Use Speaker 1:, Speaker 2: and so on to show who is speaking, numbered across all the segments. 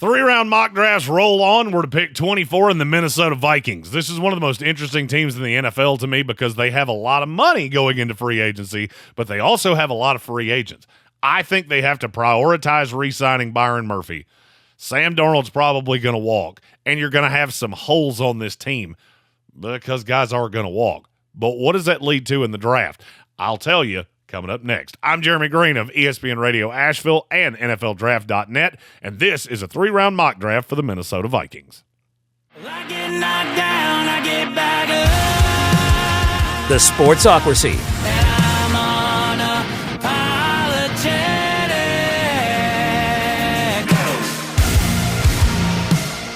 Speaker 1: Three-round mock drafts roll on. We're to pick 24 in the Minnesota Vikings. This is one of the most interesting teams in the NFL to me because they have a lot of money going into free agency, but they also have a lot of free agents. I think they have to prioritize re-signing Byron Murphy. Sam Darnold's probably going to walk, and you're going to have some holes on this team because guys are going to walk. But what does that lead to in the draft? I'll tell you. Coming up next, I'm Jeremy Green of ESPN Radio Asheville and NFLDraft.net, and this is a three-round mock draft for the Minnesota Vikings.
Speaker 2: I get knocked down, I get back up.
Speaker 3: The Sportsocracy.
Speaker 2: And I'm unapologetic.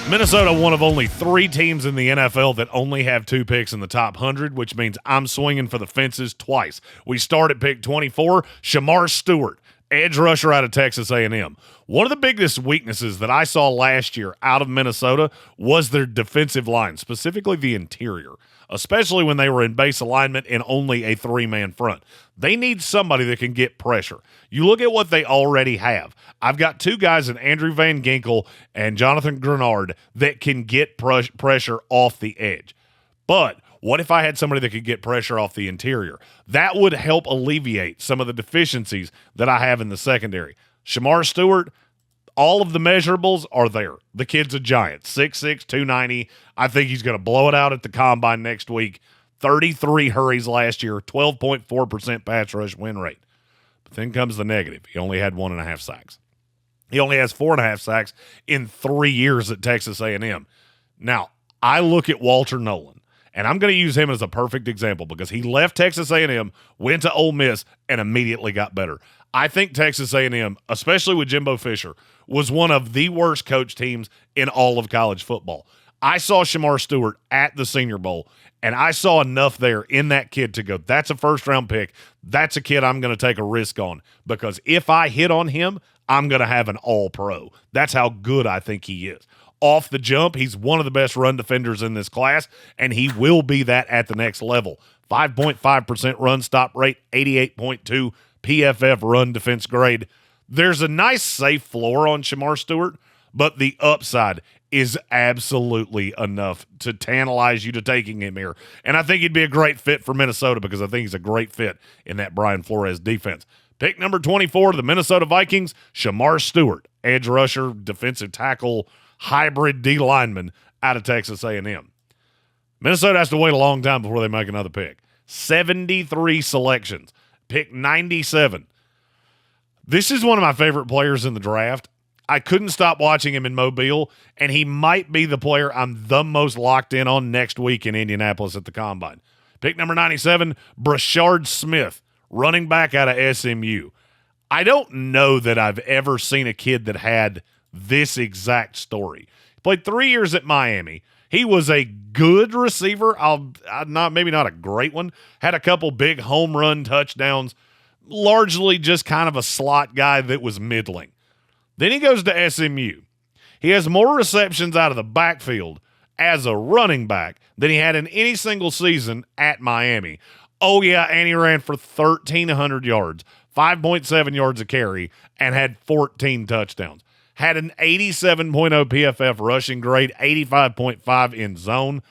Speaker 1: Minnesota, one of only 3 teams in the NFL that only have 2 picks in the top 100, which means I'm swinging for the fences twice. We start at pick 24, Shemar Stewart, edge rusher out of Texas A&M. One of the biggest weaknesses that I saw last year out of Minnesota was their defensive line, specifically the interior, especially when they were in base alignment and only a 3-man front. They need somebody that can get pressure. You look at what they already have. I've got 2 guys in Andrew Van Ginkel and Jonathan Grenard that can get pressure off the edge. But what if I had somebody that could get pressure off the interior? That would help alleviate some of the deficiencies that I have in the secondary. Shemar Stewart, all of the measurables are there. The kid's a giant, 6'6", 290. I think he's going to blow it out at the Combine next week. 33 hurries last year, 12.4% pass rush win rate. But then comes the negative. He only had 1.5 sacks. He only has 4.5 sacks in 3 years at Texas A&M. Now, I look at Walter Nolan, and I'm going to use him as a perfect example because he left Texas A&M, went to Ole Miss, and immediately got better. I think Texas A&M, especially with Jimbo Fisher, was one of the worst coach teams in all of college football. I saw Shemar Stewart at the Senior Bowl, and I saw enough there in that kid to go, that's a first-round pick. That's a kid I'm going to take a risk on because if I hit on him, I'm going to have an all-pro. That's how good I think he is. Off the jump, he's one of the best run defenders in this class, and he will be that at the next level. 5.5% run stop rate, 88.2 PFF run defense grade. There's a nice safe floor on Shemar Stewart, but the upside is absolutely enough to tantalize you to taking him here. And I think he'd be a great fit for Minnesota because I think he's a great fit in that Brian Flores defense. Pick number 24, the Minnesota Vikings, Shemar Stewart, edge rusher, defensive tackle, hybrid D lineman out of Texas A&M. Minnesota has to wait a long time before they make another pick. 73 selections. Pick 97. This is one of my favorite players in the draft. I couldn't stop watching him in Mobile, and he might be the player I'm the most locked in on next week in Indianapolis at the Combine. Pick number 97, Breshard Smith, running back out of SMU. I don't know that I've ever seen a kid that had this exact story. He played 3 years at Miami. He was a good receiver, maybe not a great one. Had a couple big home run touchdowns, largely just kind of a slot guy that was middling. Then he goes to SMU. He has more receptions out of the backfield as a running back than he had in any single season at Miami. Oh, yeah, and he ran for 1,300 yards, 5.7 yards a carry, and had 14 touchdowns. Had an 87.0 PFF rushing grade, 85.5 in zone,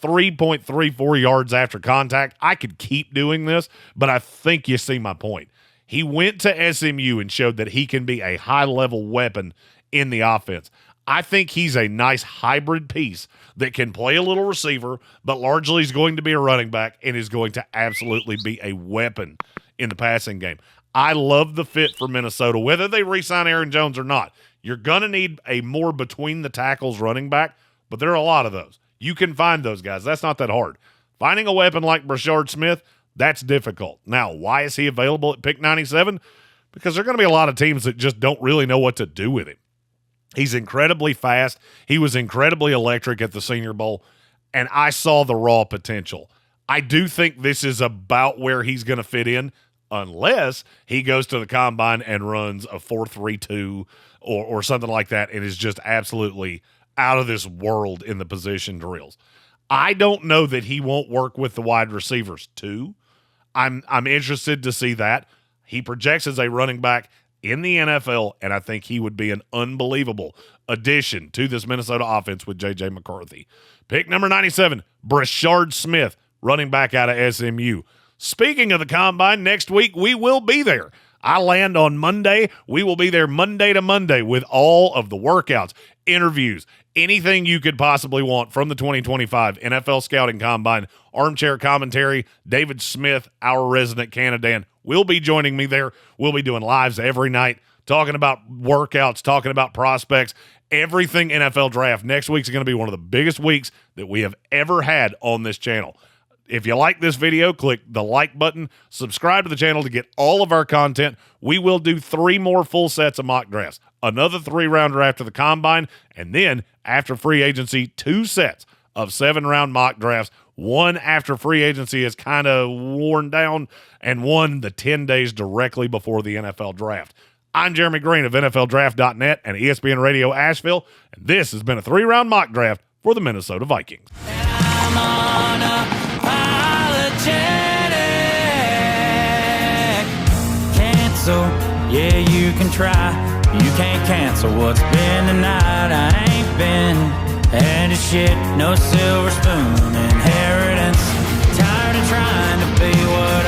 Speaker 1: 3.34 yards after contact. I could keep doing this, but I think you see my point. He went to SMU and showed that he can be a high-level weapon in the offense. I think he's a nice hybrid piece that can play a little receiver, but largely is going to be a running back and is going to absolutely be a weapon in the passing game. I love the fit for Minnesota, whether they re-sign Aaron Jones or not. You're going to need a more between-the-tackles running back, but there are a lot of those. You can find those guys. That's not that hard. Finding a weapon like Breshard Smith, that's difficult. Now, why is he available at pick 97? Because there are going to be a lot of teams that just don't really know what to do with him. He's incredibly fast. He was incredibly electric at the Senior Bowl, and I saw the raw potential. I do think this is about where he's going to fit in, unless he goes to the Combine and runs a 4.32 or something like that and is just absolutely out of this world in the position drills. I don't know that he won't work with the wide receivers too. I'm interested to see that. He projects as a running back in the NFL, and I think he would be an unbelievable addition to this Minnesota offense with JJ McCarthy. Pick number 97, Breshard Smith, running back out of SMU. Speaking of the Combine, next week we will be there. I land on Monday. We will be there Monday to Monday with all of the workouts, interviews, anything you could possibly want from the 2025 NFL Scouting Combine. Armchair commentary, David Smith, our resident Canadan, will be joining me there. We'll be doing lives every night, talking about workouts, talking about prospects, everything NFL draft. Next week's going to be one of the biggest weeks that we have ever had on this channel. If you like this video, click the like button, subscribe to the channel to get all of our content. We will do 3 more full sets of mock drafts, another 3-rounder after the Combine, and then after free agency, 2 sets of 7-round mock drafts, 1 after free agency is kind of worn down, and 1 the 10 days directly before the NFL draft. I'm Jeremy Green of NFLDraft.net and ESPN Radio Asheville, and this has been a 3-round mock draft for the Minnesota Vikings.
Speaker 2: I'm unapologetic. Cancel, yeah, you can try. You can't cancel what's been tonight. I ain't been had a shit, no silver spoon inheritance. Tired of trying to be what